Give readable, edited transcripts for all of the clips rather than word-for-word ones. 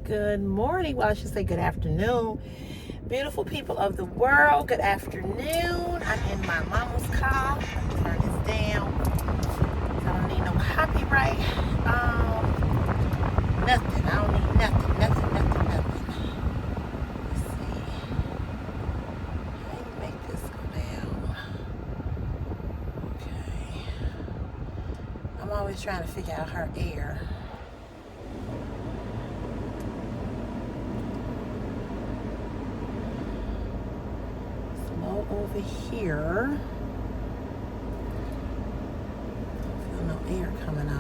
Good morning. Well, I should say good afternoon. Beautiful people of the world, good afternoon. I'm in my mama's car. Let me turn this down. I don't need no copyright. Nothing. I don't need nothing. Let's see. How do you make this go down? Okay. I'm always trying to figure out her ear. Over here, I feel no air coming on.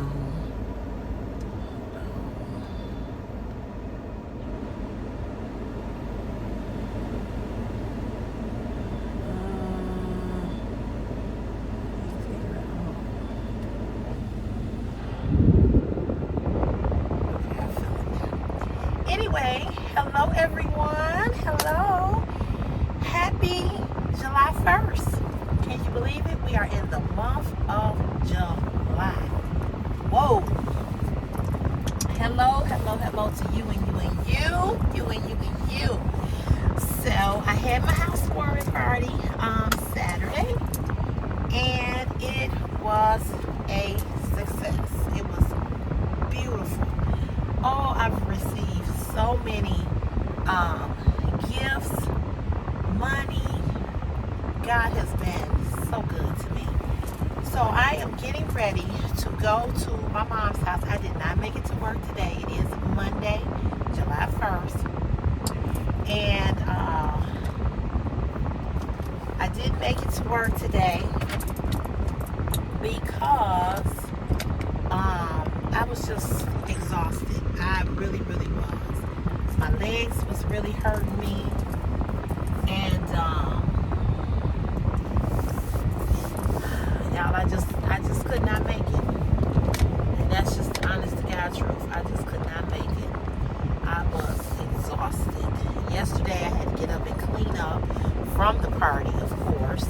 Okay, I feel it now. Anyway, hello everyone. Hello. Happy July 1st. Can you believe it? We are in the month of July. Whoa. Hello to you and you and you. You and you and you. So I had my housewarming party on Saturday and it was a success. It was beautiful. Oh, I've received so many gifts, money. God has been so good to me. So I am getting ready to go to my mom's house. I did not make it to work today. It is Monday, July 1st. And I didn't make it to work today because I was just exhausted. I really was. My legs was really hurting me. And y'all, I just could not make it. And that's just the honest to God truth. I just could not make it. I was exhausted. Yesterday I had to get up and clean up from the party, of course.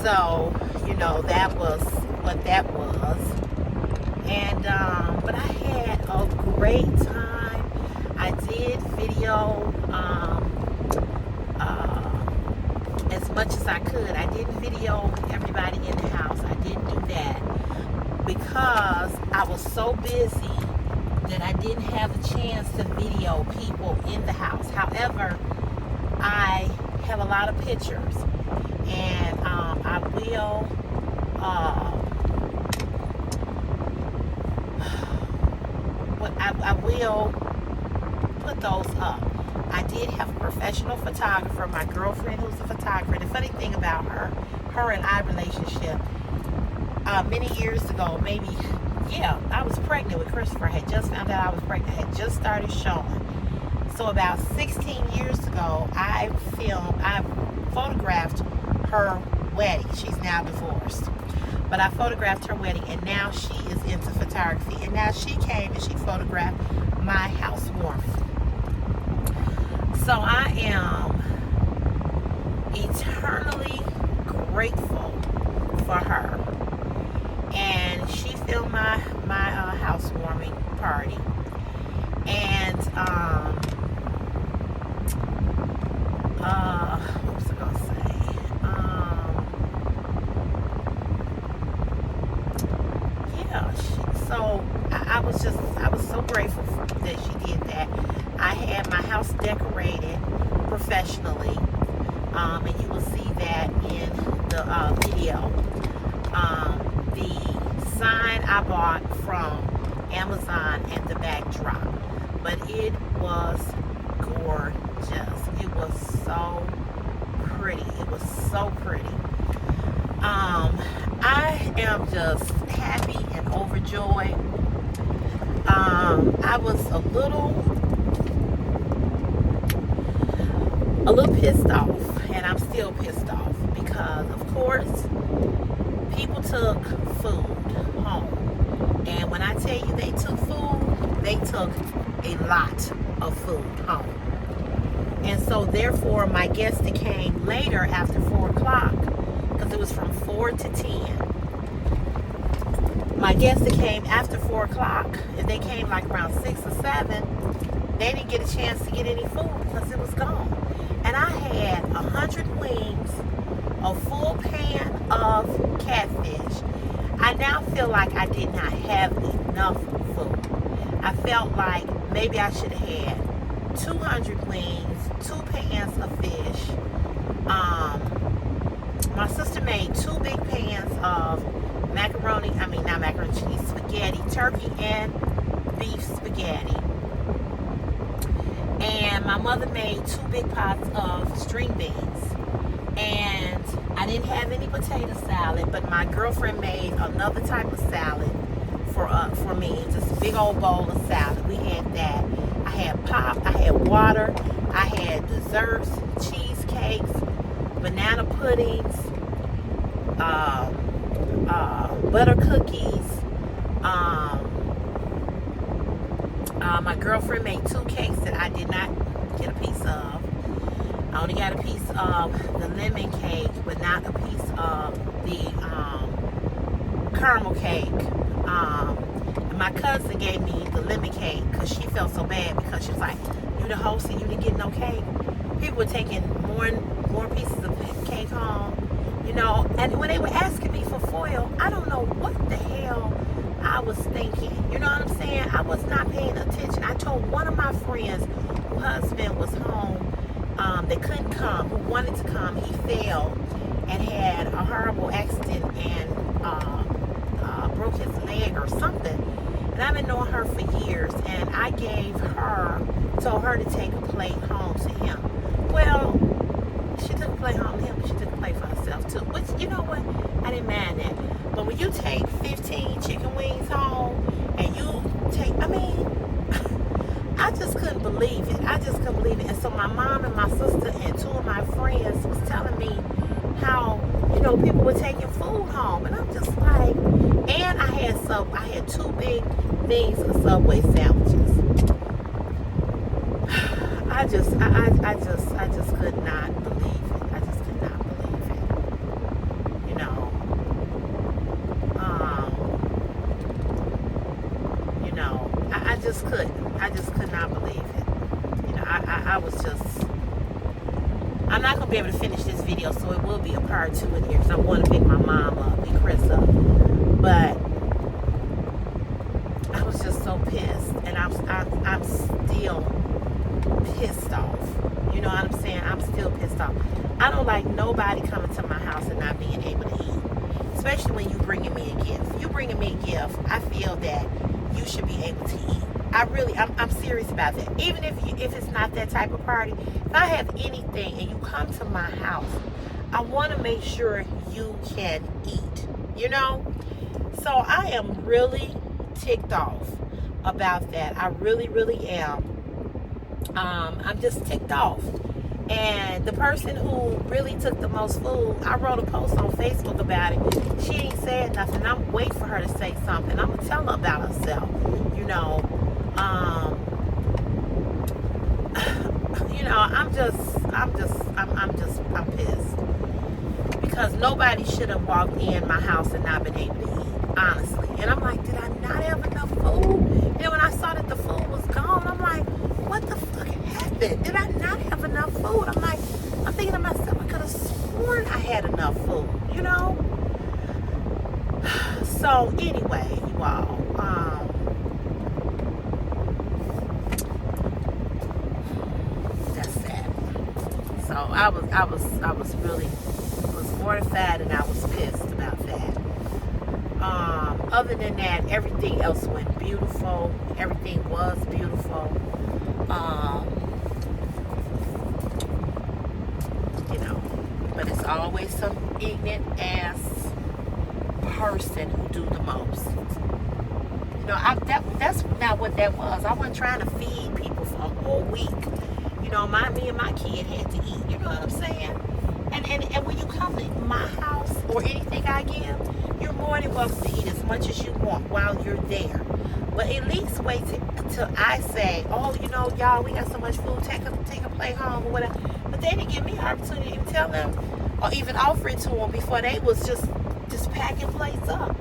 So, you know, that was what that was. And but I had a great time. I did video as much as I could. I didn't video everybody in the house. I didn't do that because I was so busy that I didn't have a chance to video people in the house. However, I have a lot of pictures, and I will put those up. I did have a professional photographer, my girlfriend who's a photographer. The funny thing about her and I relationship, many years ago, maybe, yeah, I was pregnant with Christopher. I had just found out I was pregnant. I had just started showing. So about 16 years ago, I photographed her wedding. She's now divorced. But I photographed her wedding, and now she is into photography. And now she came and she photographed my housewarming. So I am eternally grateful for her. And she filmed my housewarming party. And what was I gonna say? Yeah. So I was so grateful that she did that. I had my house decorated professionally, and you will see that in the video. The sign I bought from Amazon and the backdrop, but it was gorgeous. It was so pretty. It was so pretty. I am just happy and overjoyed. I was a little pissed off, and I'm still pissed off because, of course, people took food home. And when I tell you they took food, they took a lot of food home. And so, therefore, my guests that came later after 4 o'clock, because it was from 4 to 10, my guests that came after 4 o'clock, if they came like around 6 or 7, they didn't get a chance to get any food because it was gone. And I had 100 wings, a full pan of catfish. I now feel like I did not have enough food. I felt like maybe I should have had 200 wings, 2 pans of fish. My sister made 2 big pans of spaghetti, turkey and beef spaghetti. And my mother made 2 big pots of string beans. And I didn't have any potato salad, but my girlfriend made another type of salad for me. Just a big old bowl of salad. We had that. I had pop, I had water, I had desserts, cheesecakes, banana puddings, butter cookies. My girlfriend made 2 cakes that I did not get a piece of. I only got a piece of the lemon cake, but not a piece of the caramel cake. And my cousin gave me the lemon cake because she felt so bad because she was like, "You the host and you didn't get no cake." People were taking more pieces of cake home, you know. And when they were asking me for foil, I don't know what the hell I was thinking. You know what I'm saying? I was not paying attention. I told one of my friends whose husband was home, they couldn't come, who wanted to come. He fell and had a horrible accident and broke his leg or something. And I've been knowing her for years, and I told her to take a plate home to him. Well, she took a plate home to him, but she took a plate for herself too. Which, you know what? I didn't mind that. But when you take 15 chicken wings home and you take, I just couldn't believe it. And so my mom and my sister and 2 of my friends was telling me how, you know, people were taking food home. And I'm just like, and I had 2 big things of Subway sandwiches. I just could not believe it. I just could not believe it. You know. I just couldn't. I just could not believe it. You know, I was just. I'm not gonna be able to finish this video, so it will be a part 2 in here because I want to pick my mom up and Chris up. But I was just so pissed, and I'm still pissed off. You know what I'm saying? I'm still pissed off. I don't like nobody coming to my house and not being able to eat, especially when you bringing me a gift. You bringing me a gift, I feel that you should be able to eat. I'm serious about that. Even if it's not that type of party, if I have anything and you come to my house, I want to make sure you can eat. You know? So I am really ticked off about that. I really, really am. I'm just ticked off. And the person who really took the most food, I wrote a post on Facebook about it. She ain't said nothing. I'm waiting for her to say something. I'm gonna tell her about herself. You know, I'm pissed because nobody should have walked in my house and not been able to eat, honestly. And I'm like, did I not have enough food? And when I saw that the food was gone, I'm like, what the fuck happened? Did I not have enough food? I'm thinking to myself, I could have sworn I had enough food, you know? So anyway, you all, that's sad. So I was really mortified, and I was pissed about that. Other than that, everything else went beautiful. Everything was beautiful. You know, but it's always some ignorant ass person who do the most. You know, that's not what that was. I wasn't trying to feed people for a whole week. You know, me and my kid had to eat. You know what I'm saying? And when you come to my house or anything I give, you're more than welcome to eat as much as you want while you're there. But at least wait till I say, oh, you know, y'all, we got so much food, take a plate home or whatever. But they didn't give me an opportunity to tell them or even offer it to them before they was just packing plates up.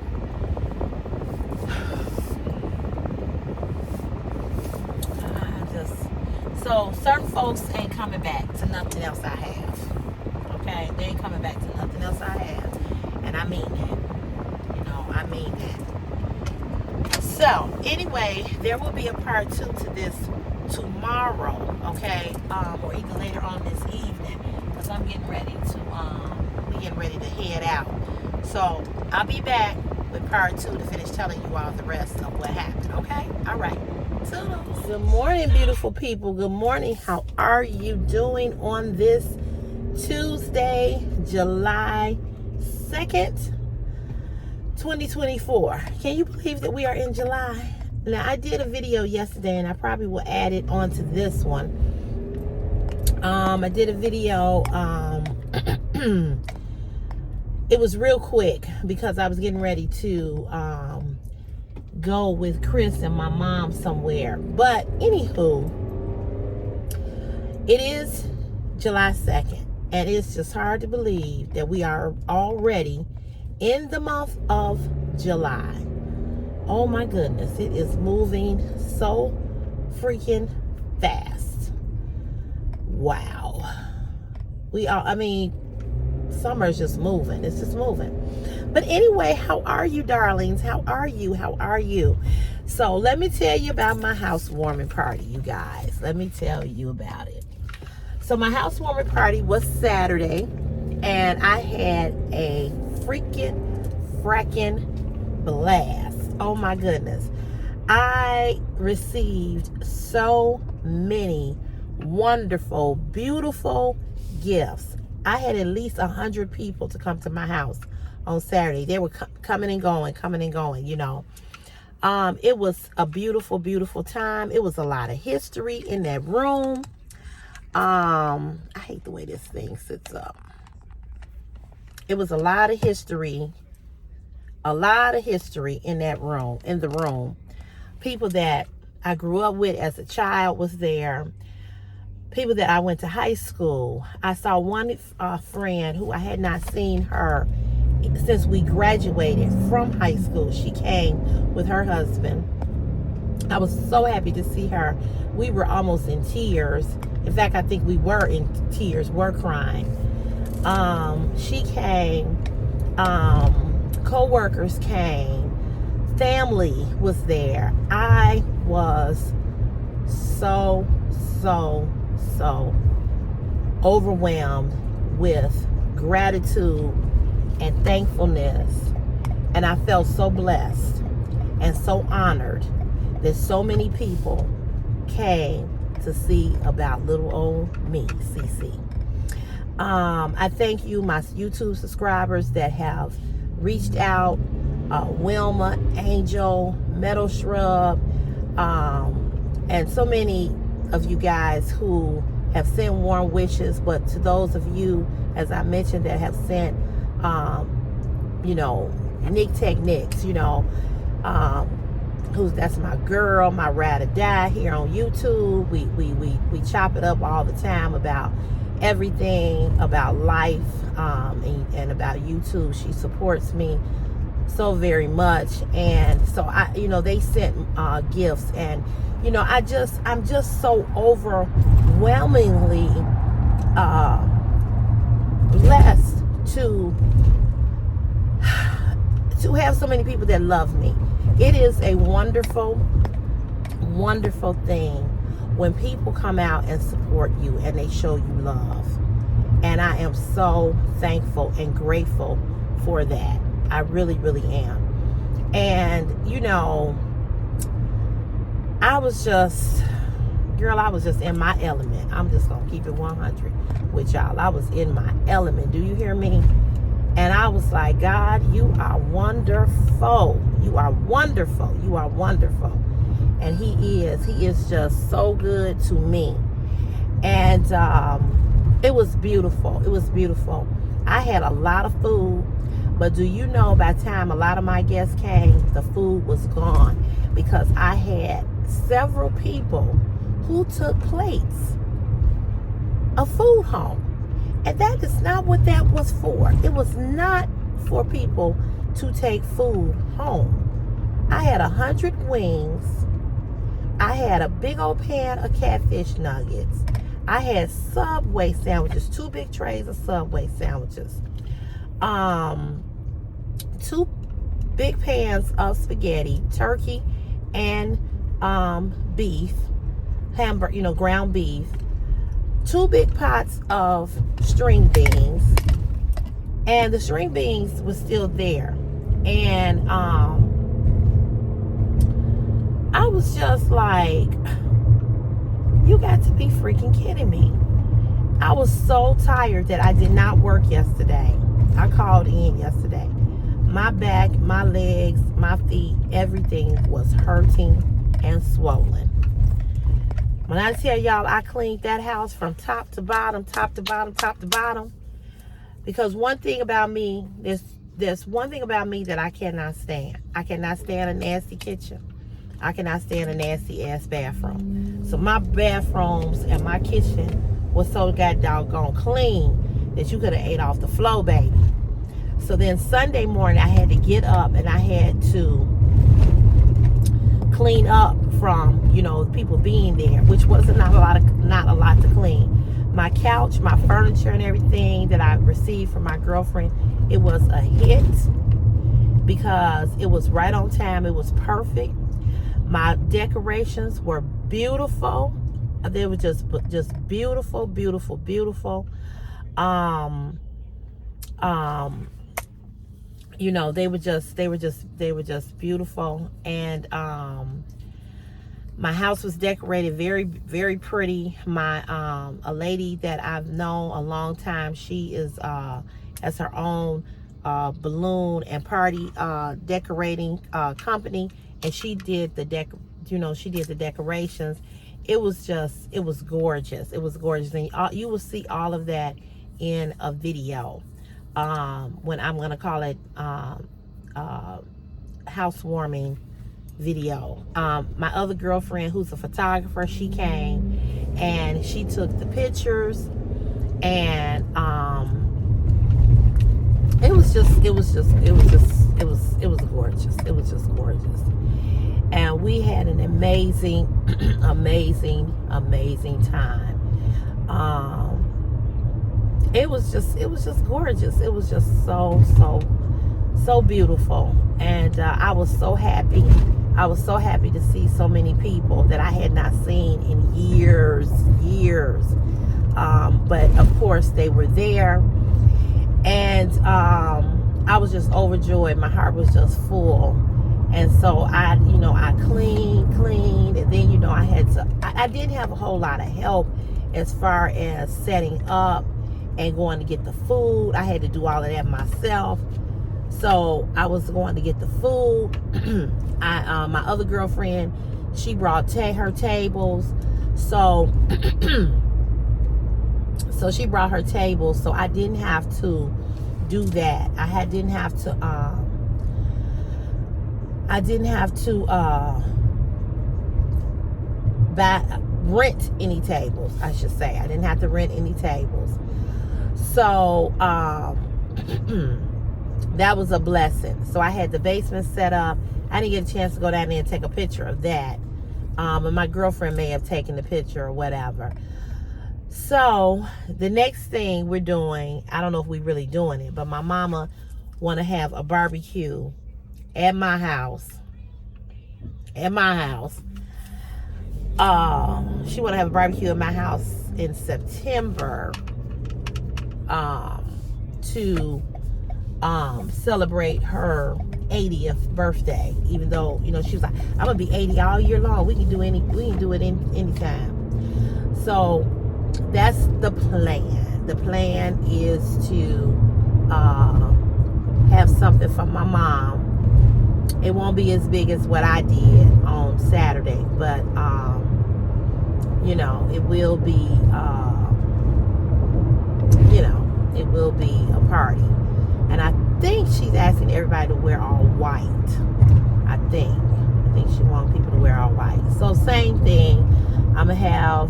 So certain folks ain't coming back to nothing else I have. Okay, they ain't coming back to nothing else I have, and I mean that. You know, I mean that. So anyway, there will be a part 2 to this tomorrow. Okay, or even later on this evening, because I'm getting ready to we getting ready to head out. So I'll be back with part 2 to finish telling you all the rest of what happened. Okay, all right. Toodles. Good morning, beautiful people. Good morning. How are you doing on this Tuesday, July 2nd, 2024? Can you believe that we are in July? Now, I did a video yesterday, and I probably will add it onto this one. I did a video. It was real quick because I was getting ready to go with Chris and my mom somewhere. But anywho, it is July 2nd, and it's just hard to believe that we are already in the month of July. Oh my goodness, it is moving so freaking fast. Wow. Summer's just moving. It's just moving. But anyway, how are you, darlings? How are you? How are you? So let me tell you about my housewarming party, you guys. Let me tell you about it. So my housewarming party was Saturday, and I had a fracking blast. Oh my goodness. I received so many wonderful, beautiful gifts. I had at least 100 people to come to my house on Saturday. They were coming and going, you know. It was a beautiful, beautiful time. It was a lot of history in that room. I hate the way this thing sits up. It was a lot of history in that room, in the room. People that I grew up with as a child was there. People that I went to high school. I saw one friend who I had not seen her since we graduated from high school. She came with her husband. I was so happy to see her. We were almost in tears. In fact, I think we were in tears. We're crying. She came. Co-workers came. Family was there. I was so overwhelmed with gratitude and thankfulness, and I felt so blessed and so honored that so many people came to see about little old me, CC. I thank you, my YouTube subscribers that have reached out, Wilma, Angel, Meadow Shrub, and so many of you guys who have sent warm wishes. But to those of you, as I mentioned, that have sent Nick Techniques, that's my girl, my ride or die here on YouTube. We chop it up all the time about everything, about life, and about YouTube. She supports me so very much, and so they sent gifts, and I'm just so overwhelmingly blessed to have so many people that love me. It is a wonderful, wonderful thing when people come out and support you and they show you love. And I am so thankful and grateful for that. I really, really am. And, I was just in my element. I'm just going to keep it 100 with y'all. I was in my element. Do you hear me? And I was like, God, you are wonderful. You are wonderful. You are wonderful. And He is just so good to me. And it was beautiful. It was beautiful. I had a lot of food. But do you know, by the time a lot of my guests came, the food was gone. Because I had several people who took plates of food home. And that is not what that was for. It was not for people to take food home. I had 100 wings, I had a big old pan of catfish nuggets. I had Subway sandwiches, 2 big trays of Subway sandwiches. 2 big pans of spaghetti, turkey and beef, hamburger, ground beef. 2 big pots of string beans, and the string beans was still there. And I was just like, you got to be freaking kidding me. I was so tired that I did not work yesterday. I called in yesterday. My back, my legs, my feet, everything was hurting and swollen. When I tell y'all I cleaned that house from top to bottom, top to bottom, top to bottom. Because one thing about me, there's one thing about me that I cannot stand. I cannot stand a nasty kitchen. I cannot stand a nasty ass bathroom. So my bathrooms and my kitchen was so goddamn clean that you could have ate off the floor, baby. So then Sunday morning I had to get up and I had to clean up from, people being there, which wasn't not a lot to clean. My couch, my furniture and everything that I received from my girlfriend, it was a hit because it was right on time. It was perfect. My decorations were beautiful. They were just beautiful, beautiful, beautiful. They were just beautiful. And my house was decorated very, very pretty. My a lady that I've known a long time, she is has her own balloon and party decorating company, and she did the decorations. It was gorgeous. It was gorgeous, and you will see all of that in a video when I'm gonna call it housewarming video. My other girlfriend, who's a photographer, she came and she took the pictures, and it was gorgeous. It was just gorgeous. And we had an amazing time. It was just gorgeous. It was just so beautiful. And I was so happy. I was so happy to see so many people that I had not seen in years. But of course they were there. And I was just overjoyed. My heart was just full. And so I cleaned, and then, I didn't have a whole lot of help as far as setting up and going to get the food. I had to do all of that myself. So I was going to get the food. My other girlfriend, she brought her tables. So, so she brought her tables. So I didn't have to do that. I didn't have to rent any tables, I should say. I didn't have to rent any tables. So that was a blessing. So I had the basement set up. I didn't get a chance to go down there and take a picture of that. And my girlfriend may have taken the picture or whatever. So the next thing we're doing, I don't know if we're really doing it, but my mama want to have a barbecue at my house. She want to have a barbecue at my house in September to celebrate her 80th birthday. Even though, she was like, I'm gonna be 80 all year long. We can do it anytime. So that's the plan. The plan is to have something for my mom. It won't be as big as what I did on Saturday, but it will be it will be a party. And I think she's asking everybody to wear all white. I think she wants people to wear all white. So same thing. I'm gonna have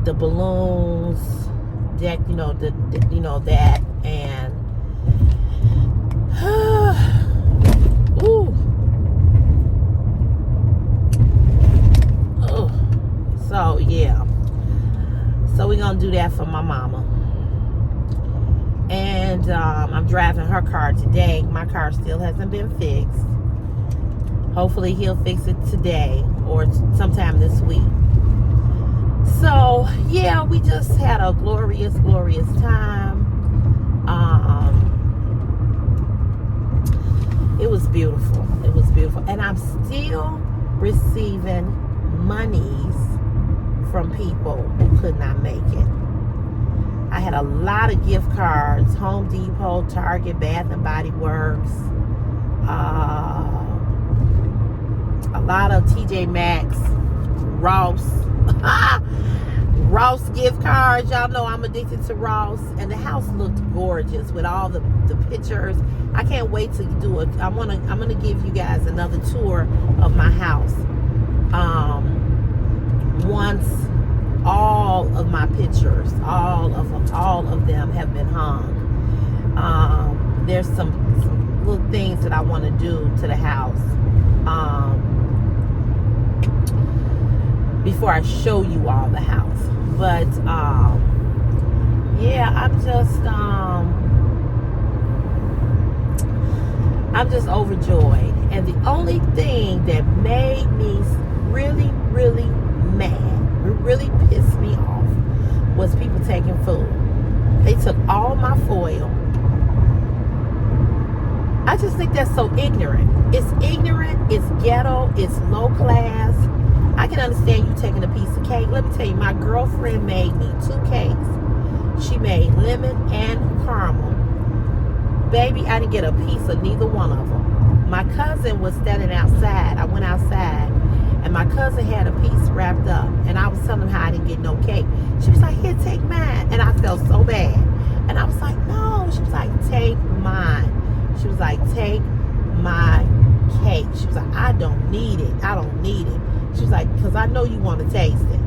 the balloons decked, that, and ooh. gonna do that for my mama. And I'm driving her car today. My car still hasn't been fixed. Hopefully he'll fix it today or sometime this week. So yeah, we just had a glorious time. It was beautiful. It was beautiful. And I'm still receiving monies from people who could not make it. I had a lot of gift cards, Home Depot, Target, Bath and Body Works, a lot of TJ Maxx, Ross, Ross gift cards. Y'all know I'm addicted to Ross. And the house looked gorgeous with all the pictures. I can't wait to do it. I'm gonna give you guys another tour of my house. Once all of my pictures, all of them have been hung. There's some little things that I want to do to the house before I show you all the house. But yeah, I'm just overjoyed. And the only thing that made me really mad, really pissed me off, was people taking food. They took all my foil. I just think that's so ignorant. It's ignorant, it's ghetto, it's low class. I can understand you taking a piece of cake. Let me tell you, my girlfriend made me 2 cakes. She made lemon and caramel. Baby, I didn't get a piece of neither one of them. My cousin was standing outside. I went outside, and my cousin had a piece wrapped up, and I was telling her how I didn't get no cake. She was like, here, take mine. And I felt so bad. And I was like, no. She was like, take mine. She was like, take my cake. She was like, I don't need it. I don't need it. She was like, because I know you want to taste it.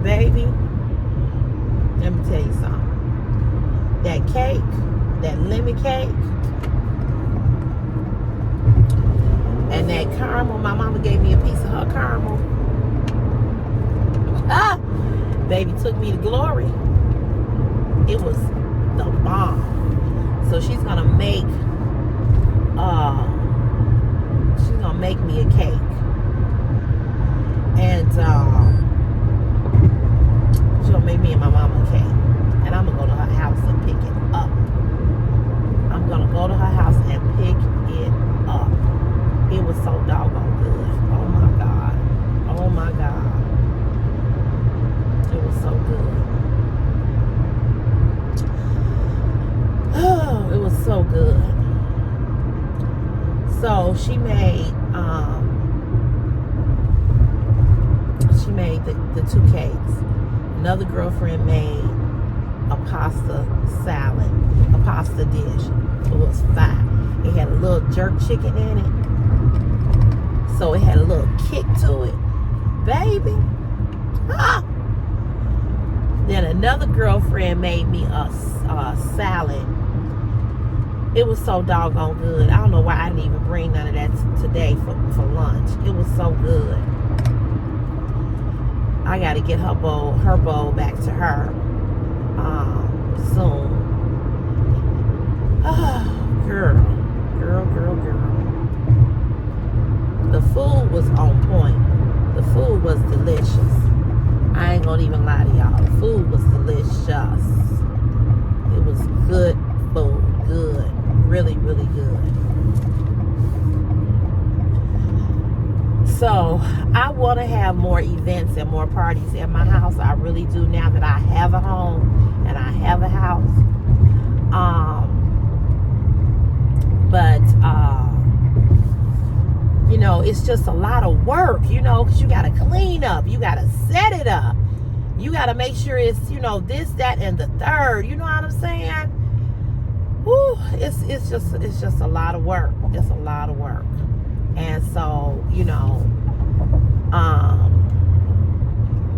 Baby, let me tell you something. That cake, that lemon cake, and that caramel, my mama gave me a piece of her caramel. Baby took me to glory. It was the bomb. So she's gonna make me a cake. And she'll make me and my mama a cake. And I'm gonna go to her house and pick it up. I'm gonna go to her house and pick it up. It was so doggone good. Oh my God. Oh my God. It was so good. Oh, it was so good. So she made the 2 cakes. Another girlfriend made a pasta salad, a pasta dish. It was fine. It had a little jerk chicken in it, so it had a little kick to it, baby. Then another girlfriend made me a salad. It was so doggone good. I don't know why I didn't even bring none of that today for lunch. It was so good. I got to get her bowl back to her soon. Oh, girl. The food was on point. The food was delicious. I ain't gonna even lie to y'all. The food was delicious. It was good food. Good. Really good. So I want to have more events and more parties at my house. I really do, now that I have a home and I have a house. But you know, it's just a lot of work, you know, because you got to clean up, you got to set it up, you got to make sure it's, you know, this, that, and the third. You know what I'm saying? Woo, it's just a lot of work. It's a lot of work. And so, you know,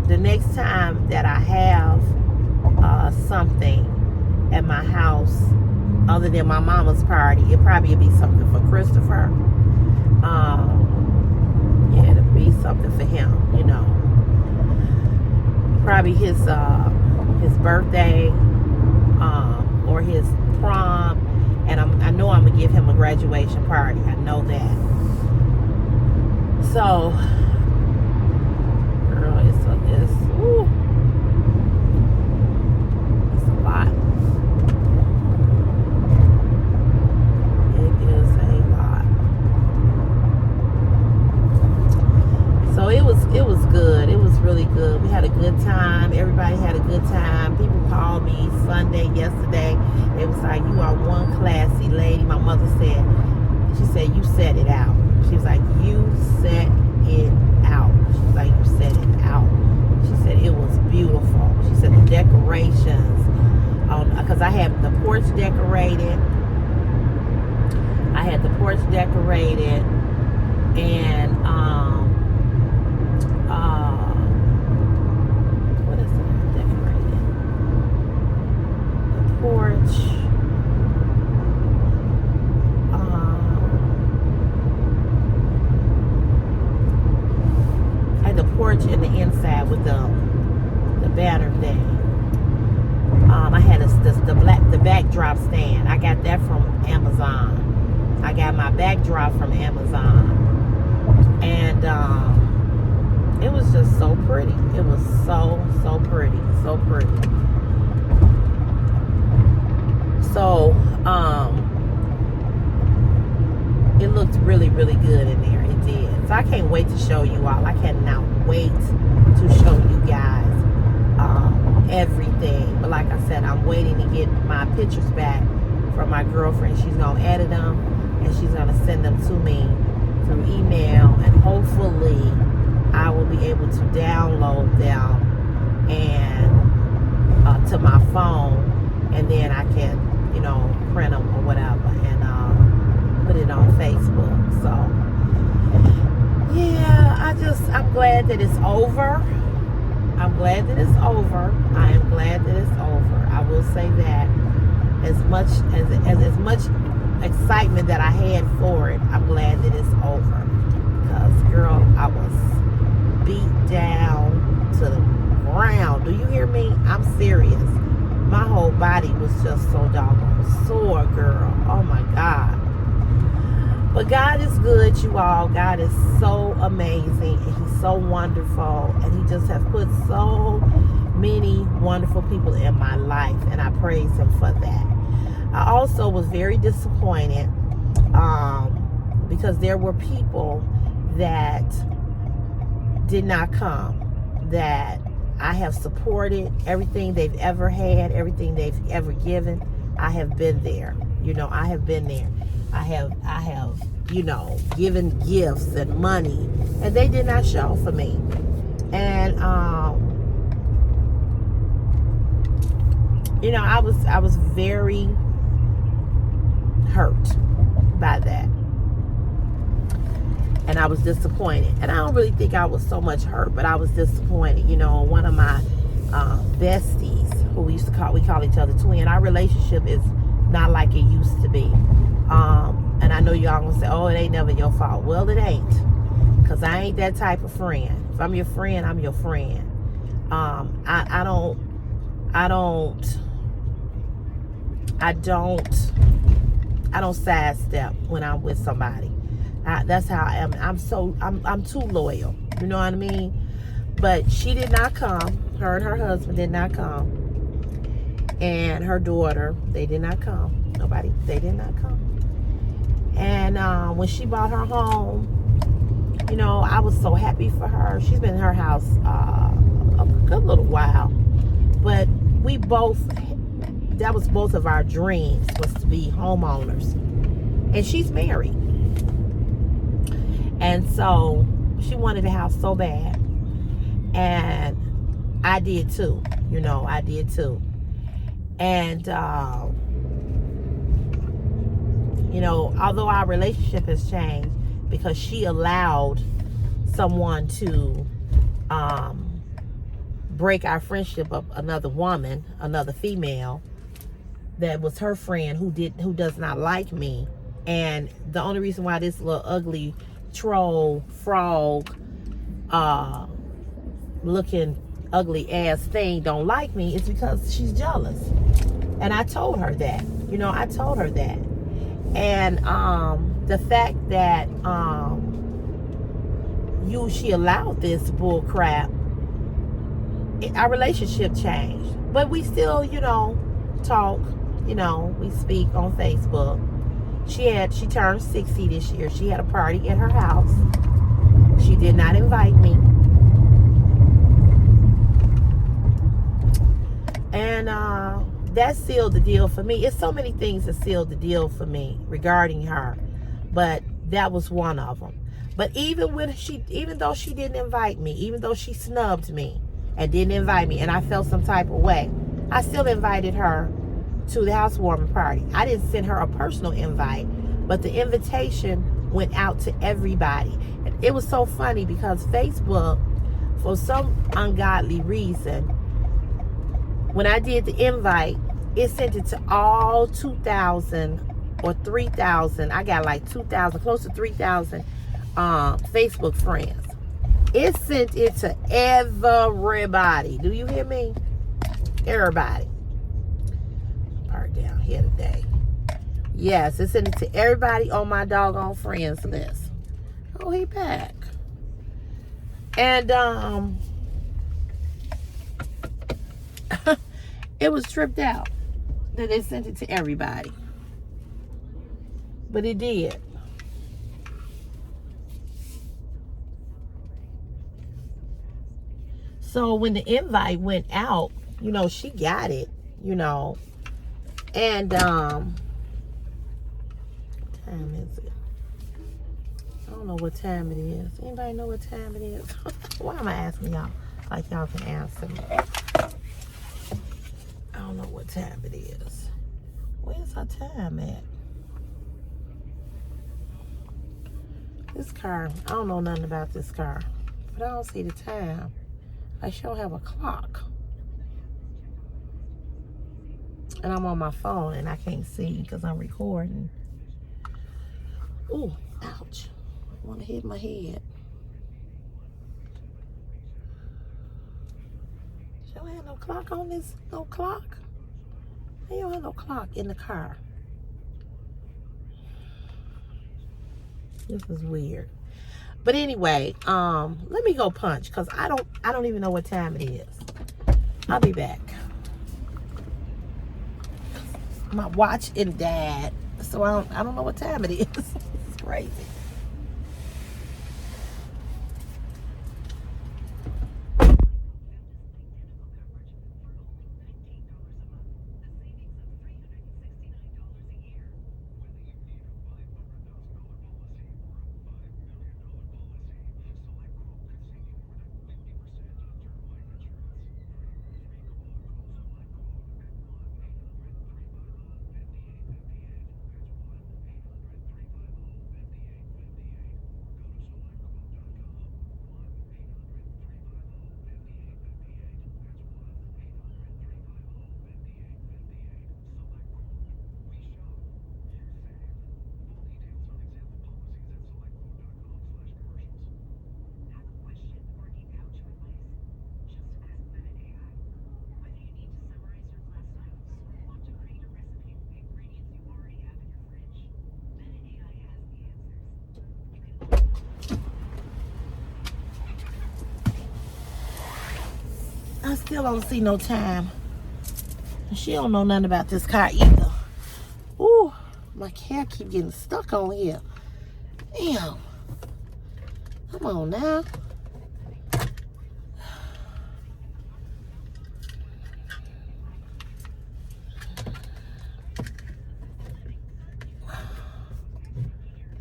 the next time that I have something at my house other than my mama's party, it probably be something for Christopher. Yeah, it'll be something for him, you know. Probably probably his birthday, or his prom, and I know I'm gonna give him a graduation party. I know that. So, girl, it's a lot. It is a lot. So it was good. It was really good. We had a good time. Everybody had a good time. People called me Sunday, yesterday. It was like, you are one classy lady. My mother said, she said, you set it out. She was like, you set it out. She was like, you set it out. She said, it was beautiful. She said, the decorations, because I had the porch decorated. I had the porch decorated, and what is it decorated? The porch. I had the porch in the inside with the banner thing. I had the backdrop stand. I got that from Amazon. I got my backdrop from Amazon, and it was just so pretty. It was so pretty, so pretty. So it looked really good in there. It did. So I can't wait to show you all. I cannot wait to show you guys everything. But like I said, I'm waiting to get my pictures back from my girlfriend. She's gonna edit them, and she's gonna send them to me through email, and hopefully I will be able to download them and to my phone, and then I can, print them or whatever, and put it on Facebook. So yeah, I'm glad that it's over. I'm glad that it's over. I am glad that it's over. I will say that as much excitement that I had for it, I'm glad that it's over. Because, girl, I was beat down to the ground. Do you hear me? I'm serious. My whole body was just so doggone sore, girl. Oh my God. But God is good, you all. God is so amazing, and He's so wonderful, and He just has put so many wonderful people in my life, and I praise Him for that. I also was very disappointed because there were people that did not come, that I have supported everything they've ever had, everything they've ever given. I have been there. I have been there. I have, given gifts and money, and they did not show for me. And, I was very hurt by that. And I was disappointed. And I don't really think I was so much hurt, but I was disappointed. One of my besties, who we call each other twin, our relationship is not like it used to be. And I know y'all gonna say, oh, it ain't never your fault. Well, it ain't. Because I ain't that type of friend. If I'm your friend, I'm your friend. I don't sidestep when I'm with somebody. That's how I am. I'm too loyal. You know what I mean? But she did not come. Her and her husband did not come. And her daughter, they did not come. They did not come. And when she bought her home, I was so happy for her. She's been in her house a good little while. But that was both of our dreams, was to be homeowners. And she's married. And so she wanted a house so bad. And I did too. I did too. And, although our relationship has changed because she allowed someone to break our friendship of another woman, another female, that was her friend who does not like me. And the only reason why this little ugly troll frog looking ugly ass thing don't like me, it's because she's jealous. And I told her that. I told her that. And the fact that she allowed this bull crap, our relationship changed. But we still, talk, we speak on Facebook. She turned 60 this year. She had a party at her house. She did not invite me. And that sealed the deal for me. It's so many things that sealed the deal for me regarding her, but that was one of them. But even though she didn't invite me, even though she snubbed me and didn't invite me, and I felt some type of way, I still invited her to the housewarming party. I didn't send her a personal invite, but the invitation went out to everybody. And it was so funny because Facebook, for some ungodly reason, when I did the invite, it sent it to all 2,000 or 3,000. I got like 2,000, close to 3,000 Facebook friends. It sent it to everybody. Do you hear me? Everybody. Park down here today. Yes, it sent it to everybody on my doggone friends list. Oh, he back. And it was tripped out that they sent it to everybody. But it did. So when the invite went out, she got it, and what time is it? I don't know what time it is. Anybody know what time it is? Why am I asking y'all like y'all can answer me? I don't know what time it is. Where's our time at? This car, I don't know nothing about this car, but I don't see the time. I sure have a clock. And I'm on my phone and I can't see because I'm recording. Ooh, ouch. I want to hit my head. You don't have no clock on this? No clock? You don't have no clock in the car. This is weird. But anyway, let me go punch because I don't even know what time it is. I'll be back. My watch and died, so I don't know what time it is. It's crazy. I still don't see no time. She don't know nothing about this car either. Ooh, my hair keep getting stuck on here. Damn. Come on now.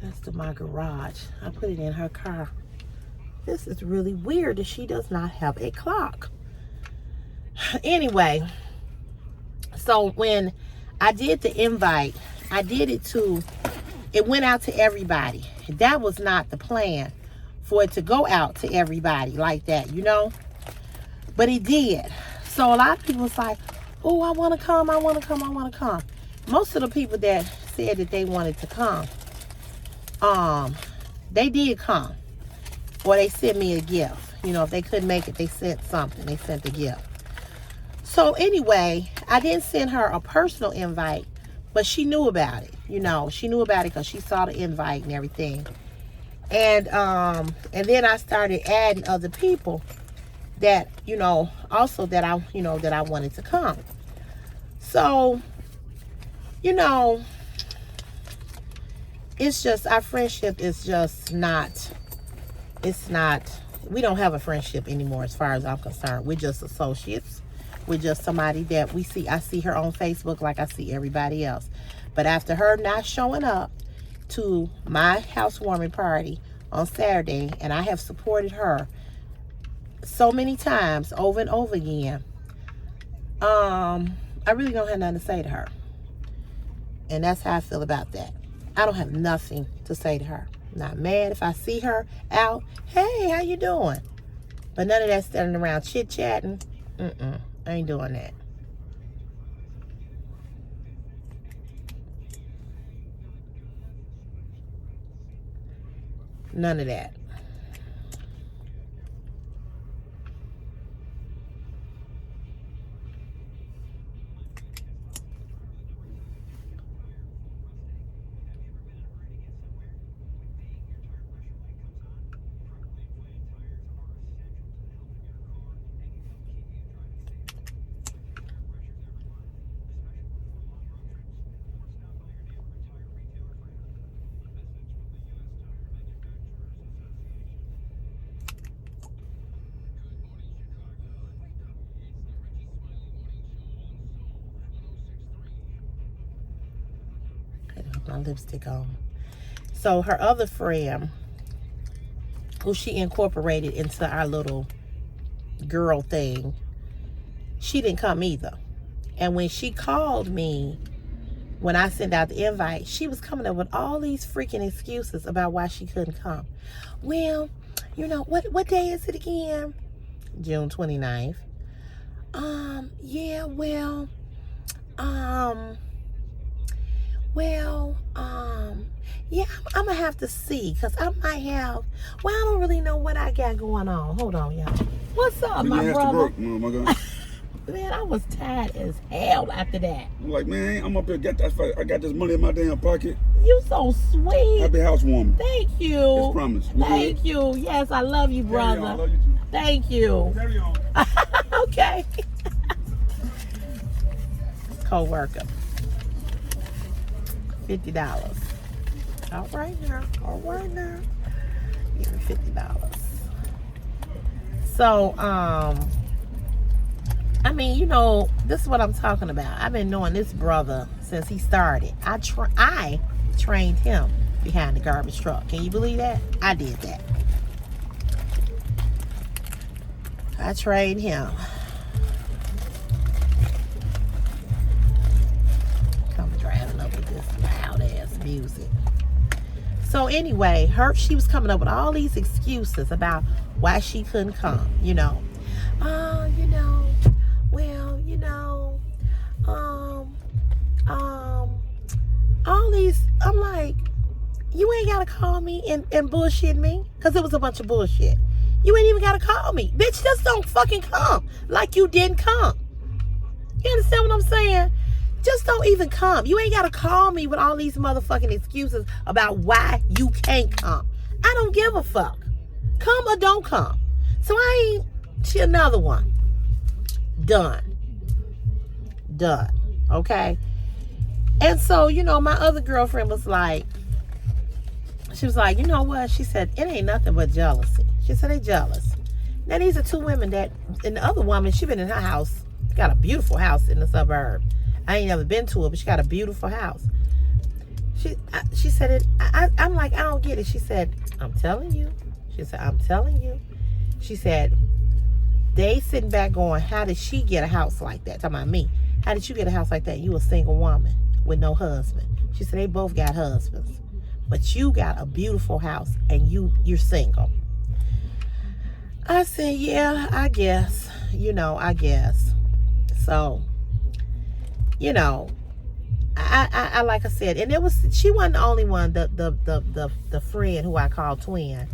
That's to my garage. I put it in her car. This is really weird that she does not have a clock. Anyway, so when I did the invite, I did it went out to everybody. That was not the plan, for it to go out to everybody like that, but it did. So a lot of people was like, oh, I want to come, I want to come, I want to come. Most of the people that said that they wanted to come, they did come, or they sent me a gift. You know, if they couldn't make it, they sent something. They sent a gift. So anyway, I didn't send her a personal invite, but she knew about it. You know, she knew about it because she saw the invite and everything. And then I started adding other people that, you know, also that I wanted to come. So, you know, it's just, our friendship is just not, we don't have a friendship anymore as far as I'm concerned. We're just associates. We're just somebody that I see her on Facebook like I see everybody else. But after her not showing up to my housewarming party on Saturday, and I have supported her so many times over and over again, I really don't have nothing to say to her. And that's how I feel about that. I don't have nothing to say to her. I'm not mad if I see her out. Hey, how you doing? But none of that standing around chit-chatting. I ain't doing that. None of that. My lipstick on. So her other friend, who she incorporated into our little girl thing, she didn't come either. And when she called me, when I sent out the invite, she was coming up with all these freaking excuses about why she couldn't come. Well, you know, what day is it again? June 29th. Yeah, yeah, I'm gonna have to see, because I might have, well, I don't really know what I got going on. Hold on, y'all. What's up, my brother? Work, my God. Man, I was tired as hell after that. I'm like, man, I'm up here, I got this money in my damn pocket. You so sweet. Happy housewarming. Thank you. It's promised. Thank you. Yes, I love you, brother. I love you too. Thank you. Carry on. Okay. Co-worker. $50. All right now. All right now. Give me $50. So, I mean, you know, this is what I'm talking about. I've been knowing this brother since he started. I trained him behind the garbage truck. Can you believe that? I did that. I trained him. Come driving up with this loud ass music. So anyway, she was coming up with all these excuses about why she couldn't come, you know. Oh, you know, well, you know, all these, I'm like, you ain't gotta call me and bullshit me, because it was a bunch of bullshit. You ain't even gotta call me. Bitch, just don't fucking come like you didn't come. You understand what I'm saying? Just don't even come. You ain't gotta call me with all these motherfucking excuses about why you can't come. I don't give a fuck. Come or don't come. So she another one. Done. Okay? And so, you know, my other girlfriend was like, she was like, you know what? She said, it ain't nothing but jealousy. She said, they jealous. Now, these are two women that, and the other woman, she been in her house, got a beautiful house in the suburb. I ain't never been to it, but she got a beautiful house. She said it. I'm like, I don't get it. She said, I'm telling you. She said, I'm telling you. She said, they sitting back going, how did she get a house like that? Talking about me. How did you get a house like that? You a single woman with no husband. She said, they both got husbands. But you got a beautiful house and you're single. I said, yeah, I guess. You know, I guess. So, you know, I like I said, and she wasn't the only one, the friend who I call twin.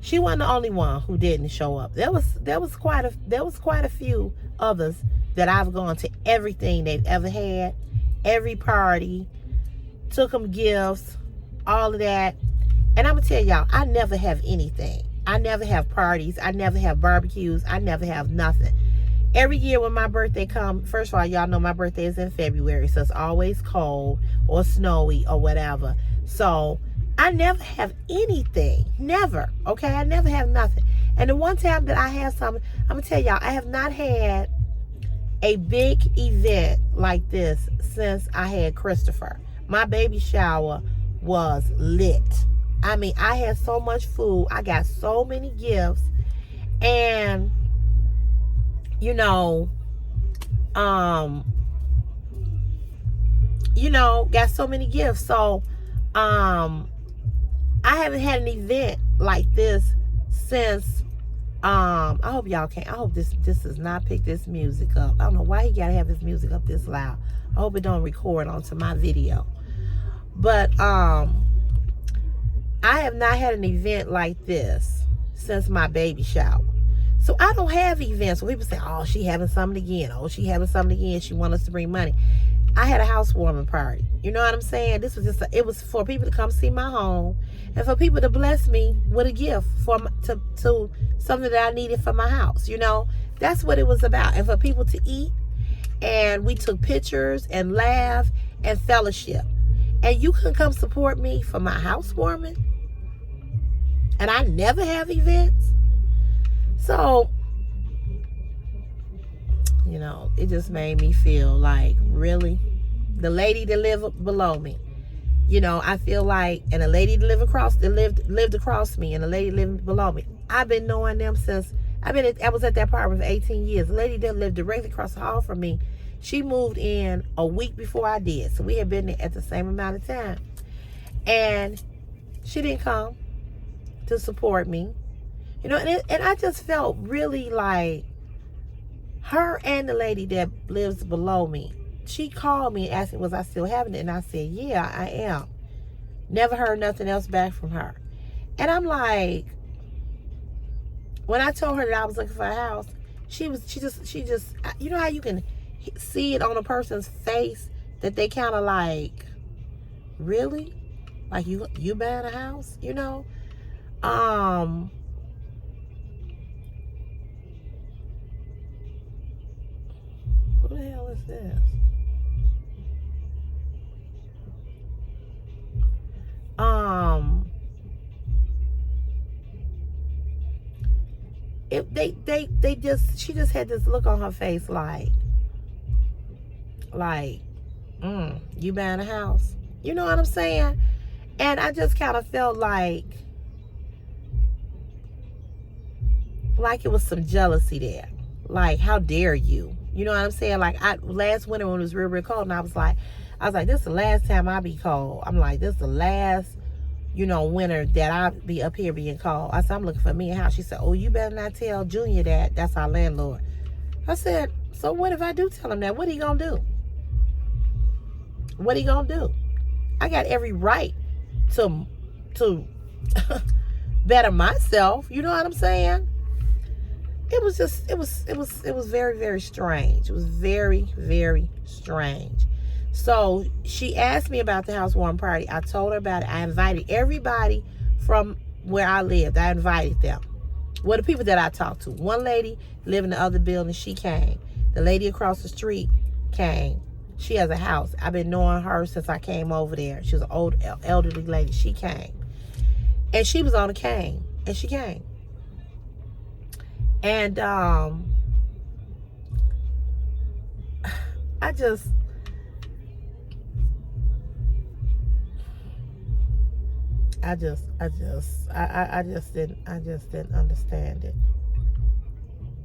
She wasn't the only one who didn't show up. There was quite a few others that I've gone to everything they've ever had, every party, took them gifts, all of that. And I'm gonna tell y'all, I never have anything. I never have parties. I never have barbecues. I never have nothing. Every year when my birthday comes, first of all, y'all know my birthday is in February, so it's always cold or snowy or whatever. So I never have anything. Never. Okay? I never have nothing. And the one time that I have something, I'm going to tell y'all, I have not had a big event like this since I had Christopher. My baby shower was lit. I mean, I had so much food. I got so many gifts. And, you know, got so many gifts. So, I haven't had an event like this since, I hope y'all can't, I hope this does not pick this music up. I don't know why he gotta have his music up this loud. I hope it don't record onto my video. But, I have not had an event like this since my baby shower. So I don't have events where people say, oh, she having something again. Oh, she having something again. She want us to bring money. I had a housewarming party. You know what I'm saying? This was just, it was for people to come see my home and for people to bless me with a gift to something that I needed for my house. You know, that's what it was about. And for people to eat. And we took pictures and laugh and fellowship. And you can come support me for my housewarming. And I never have events. So, you know, it just made me feel like, really? The lady that lived below me, you know, I feel like, and a lady that lived across me, and a lady living below me. I've been knowing them since, I was at that apartment for 18 years. The lady that lived directly across the hall from me, she moved in a week before I did. So we had been there at the same amount of time. And she didn't come to support me. You know, and I just felt really like her and the lady that lives below me. She called me and asked me, was I still having it? And I said, yeah, I am. Never heard nothing else back from her. And I'm like, when I told her that I was looking for a house, she just, you know how you can see it on a person's face that they kind of like, really? Like you buying a house, you know? Who the hell is this? She just had this look on her face like, you buying a house? You know what I'm saying? And I just kind of felt like it was some jealousy there. Like, how dare you? You know what I'm saying? Like, last winter when it was real, real cold, and I was like, this is the last time I be cold. I'm like, this is the last, you know, winter that I be up here being cold. I said, I'm looking for me a house. She said, oh, you better not tell Junior that. That's our landlord. I said, so what if I do tell him that? What are you gonna do? What are you gonna do? I got every right to better myself. You know what I'm saying? It was just, it was very, very strange. It was very, very strange. So she asked me about the housewarming party. I told her about it. I invited everybody from where I lived. I invited them. Well, the people that I talked to. One lady lived in the other building. She came. The lady across the street came. She has a house. I've been knowing her since I came over there. She was an old, elderly lady. She came. And she was on a cane. And she came. And I just didn't understand it.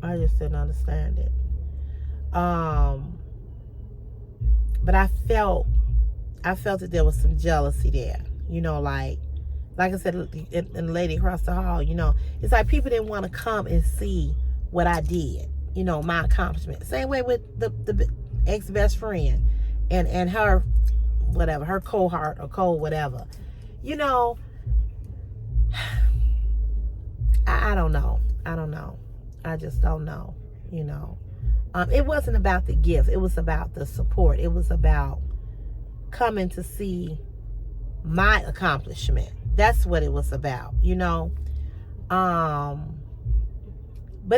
I just didn't understand it. But I felt that there was some jealousy there. You know, like I said, and the lady across the hall, you know, it's like people didn't want to come and see what I did, you know, my accomplishment. Same way with the ex-best friend and her, whatever, her cohort or co-whatever. You know, I don't know. I don't know. I just don't know, you know. It wasn't about the gift. It was about the support. It was about coming to see my accomplishment. That's what it was about, you know. But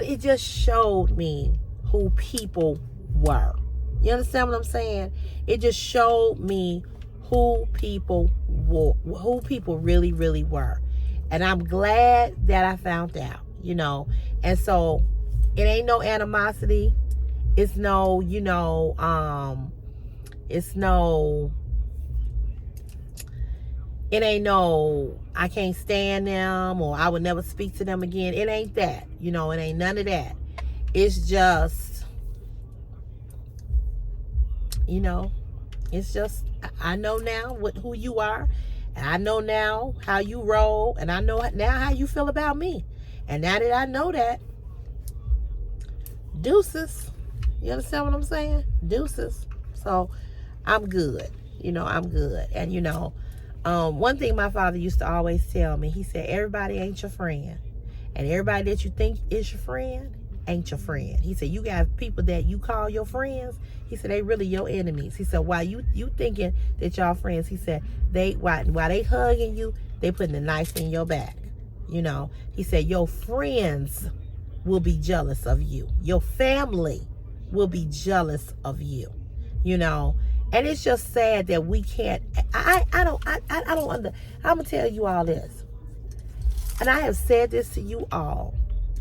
it just showed me who people were. You understand what I'm saying? It just showed me who people really, really were. And I'm glad that I found out, you know. And so it ain't no animosity. It's no, you know, it ain't no, I can't stand them or I would never speak to them again. It ain't that, you know, it ain't none of that. It's just, you know, it's just, I know now who you are. And I know now how you roll. And I know now how you feel about me. And now that I know that, deuces. You understand what I'm saying? Deuces. So I'm good. You know, I'm good. And, you know, one thing my father used to always tell me, he said, everybody ain't your friend. And everybody that you think is your friend ain't your friend. He said, you got people that you call your friends. He said, they really your enemies. He said, while you thinking that y'all friends, he said, while they hugging you, they putting a knife in your back. You know, he said, your friends will be jealous of you. Your family will be jealous of you. You know, and it's just sad that we can't, I'm gonna tell you all this. And I have said this to you all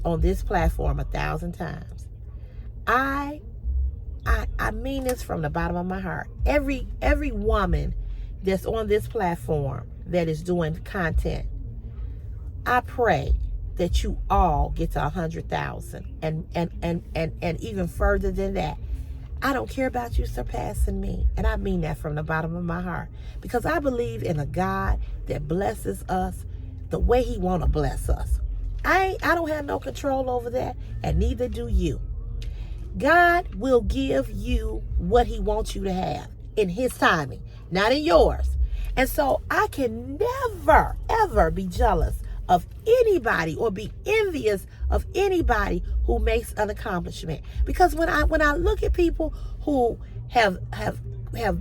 on this platform 1,000 times. I mean this from the bottom of my heart. Every woman that's on this platform that is doing content, I pray that you all get to 100,000 and even further than that. I don't care about you surpassing me. And I mean that from the bottom of my heart. Because I believe in a God that blesses us the way he want to bless us. I don't have no control over that, and neither do you. God will give you what he wants you to have in his timing, not in yours. And so I can never, ever be jealous of anybody or be envious of anybody who makes an accomplishment. Because when I look at people who have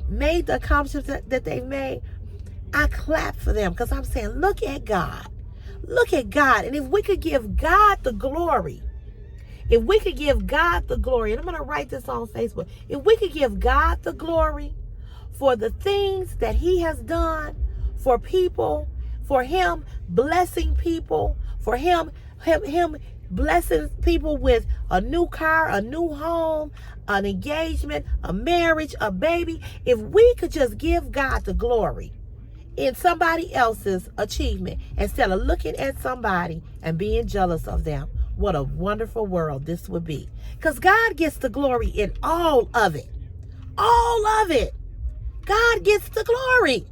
made the accomplishments that they've made, I clap for them because I'm saying, look at God. Look at God. And if we could give God the glory, and I'm going to write this on Facebook, if we could give God the glory for the things that he has done for people, for him blessing people, for him blessing people with a new car, a new home, an engagement, a marriage, a baby, if we could just give God the glory in somebody else's achievement instead of looking at somebody and being jealous of them, what a wonderful world this would be. Because God gets the glory in all of it. All of it. God gets the glory.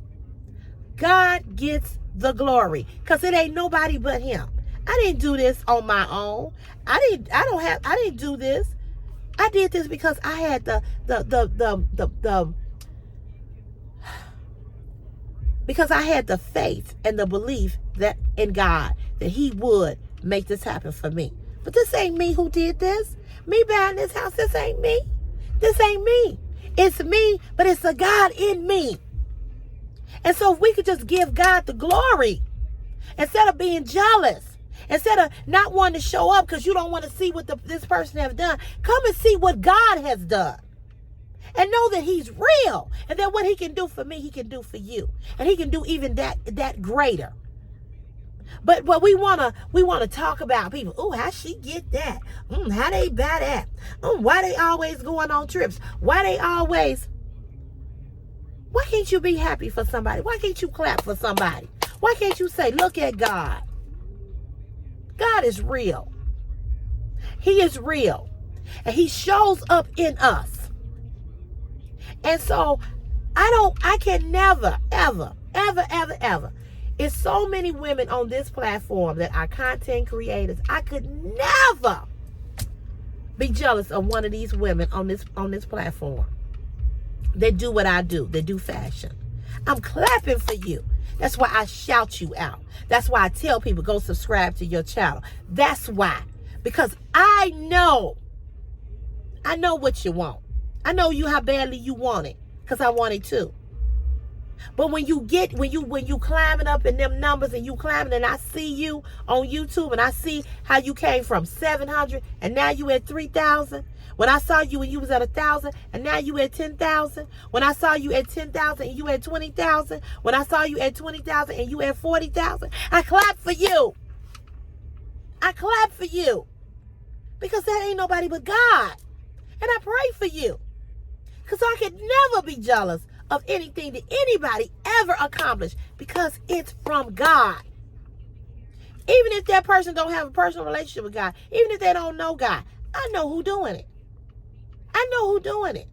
God gets the glory. Because it ain't nobody but him. I didn't do this on my own. I didn't do this. I did this because I had because I had the faith and the belief that in God that he would make this happen for me. But this ain't me who did this. Me buying this house, this ain't me. This ain't me. It's me, but it's the God in me. And so if we could just give God the glory instead of being jealous, instead of not wanting to show up because you don't want to see what this person has done, come and see what God has done. And know that he's real. And that what he can do for me, he can do for you. And he can do even that greater. But we wanna talk about people. Oh, how she get that? How they buy that? Why they always going on trips? Why can't you be happy for somebody? Why can't you clap for somebody? Why can't you say, look at God? God is real. He is real. And he shows up in us. And so I can never, ever. It's so many women on this platform that are content creators. I could never be jealous of one of these women on this platform. They do what I do. They do fashion. I'm clapping for you That's why I shout you out. That's why I tell people, go subscribe to your channel. That's why. Because I know what you want. I know you how badly you want it. Because I want it too. But when you climbing up in them numbers and you climbing, and I see you on YouTube and I see how you came from 700 and now you at 3,000. When I saw you when you was at 1,000 and now you at 10,000. When I saw you at 10,000 and you at 20,000. When I saw you at 20,000 and you at 40,000. I clap for you. I clap for you. Because that ain't nobody but God. And I pray for you. Because I could never be jealous of anything that anybody ever accomplished, because it's from God. Even if that person don't have a personal relationship with God, even if they don't know God, I know who doing it. I know who doing it.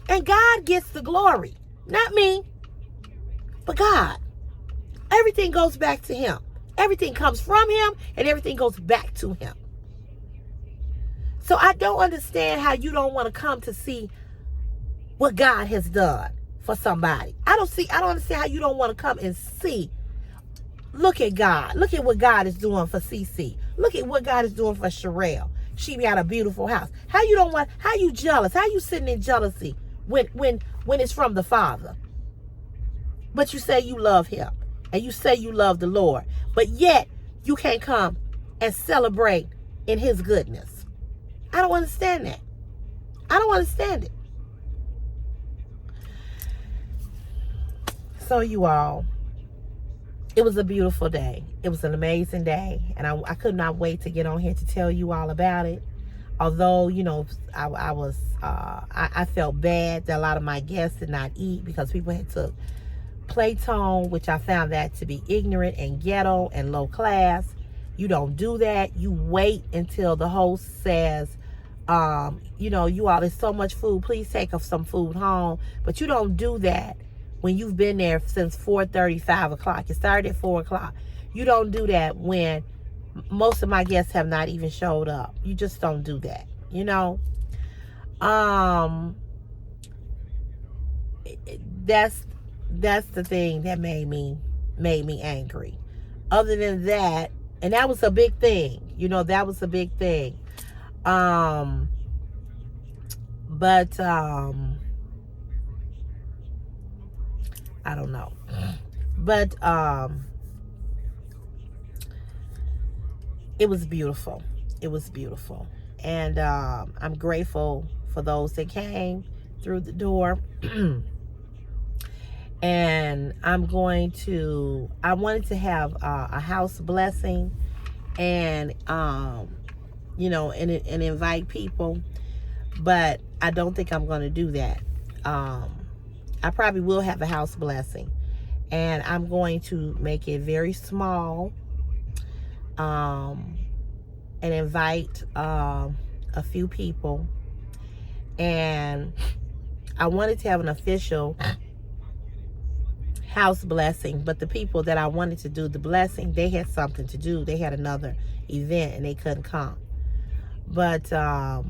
And God gets the glory. Not me, but God. Everything goes back to him. Everything comes from him and everything goes back to him. So I don't understand how you don't want to come to see what God has done for somebody. I don't understand how you don't want to come and see. Look at God. Look at what God is doing for CC. Look at what God is doing for Sherelle. She got a beautiful house. How you jealous? How you sitting in jealousy when it's from the Father? But you say you love him and you say you love the Lord, but yet you can't come and celebrate in his goodness. I don't understand that. I don't understand it. So you all, it was a beautiful day. It was an amazing day. And I could not wait to get on here to tell you all about it. Although, you know, I felt bad that a lot of my guests did not eat because people had took Playtone, which I found that to be ignorant and ghetto and low class. You don't do that. You wait until the host says, you know, you all, there's so much food. Please take some food home. But you don't do that when you've been there since 4:30, 5 o'clock. It started at 4 o'clock. You don't do that when most of my guests have not even showed up. You just don't do that, you know. That's the thing that made me angry. Other than that, and that was a big thing, you know, that was a big thing. But I don't know. But it was beautiful. It was beautiful. And I'm grateful for those that came through the door. And I wanted to have a house blessing and, you know, and invite people. But I don't think I'm going to do that. I probably will have a house blessing, and I'm going to make it very small, and invite a few people. And I wanted to have an official house blessing, but the people that I wanted to do the blessing, they had something to do. They had another event and they couldn't come. But I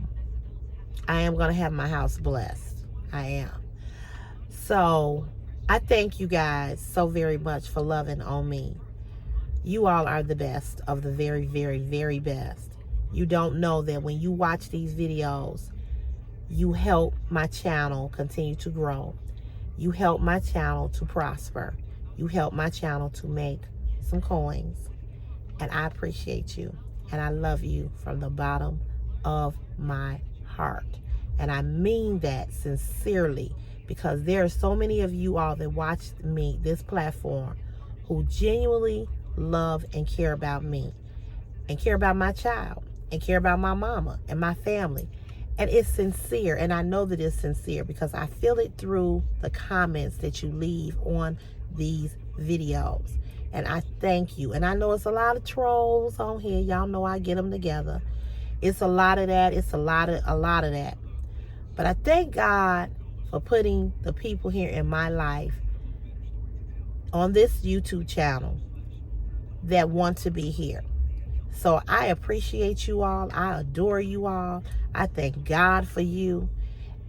am going to have my house blessed. I am. So I thank you guys so very much for loving on me. You all are the best of the very, very, very best. You don't know that when you watch these videos, you help my channel continue to grow. You help my channel to prosper. You help my channel to make some coins. And I appreciate you. And I love you from the bottom of my heart. And I mean that sincerely, because there are so many of you all that watch me, this platform, who genuinely love and care about me, and care about my child, and care about my mama and my family. And it's sincere, and I know that it's sincere because I feel it through the comments that you leave on these videos. And I thank you. And I know it's a lot of trolls on here. Y'all know I get them together. It's a lot of that. It's a lot of that. But I thank God for putting the people here in my life on this YouTube channel that want to be here. So I appreciate you all. I adore you all. I thank God for you.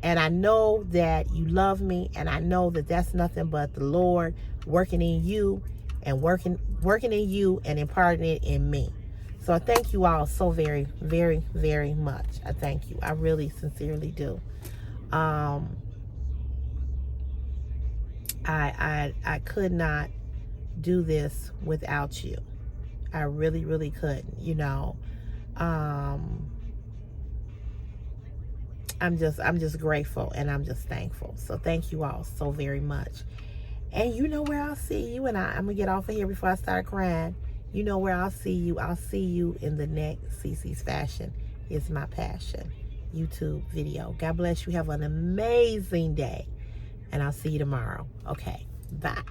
And I know that you love me, and I know that that's nothing but the Lord working in you and working in you and imparting it in me. So I thank you all so very, very, very much. I thank you. I really sincerely do. I could not do this without you. I really, really couldn't, you know. I'm just grateful, and I'm just thankful. So thank you all so very much. And you know where I'll see you, and I'm gonna get off of here before I start crying. You know where I'll see you. I'll see you in the next CC's Fashion is My Passion YouTube video. God bless you. Have an amazing day, and I'll see you tomorrow. Okay, bye.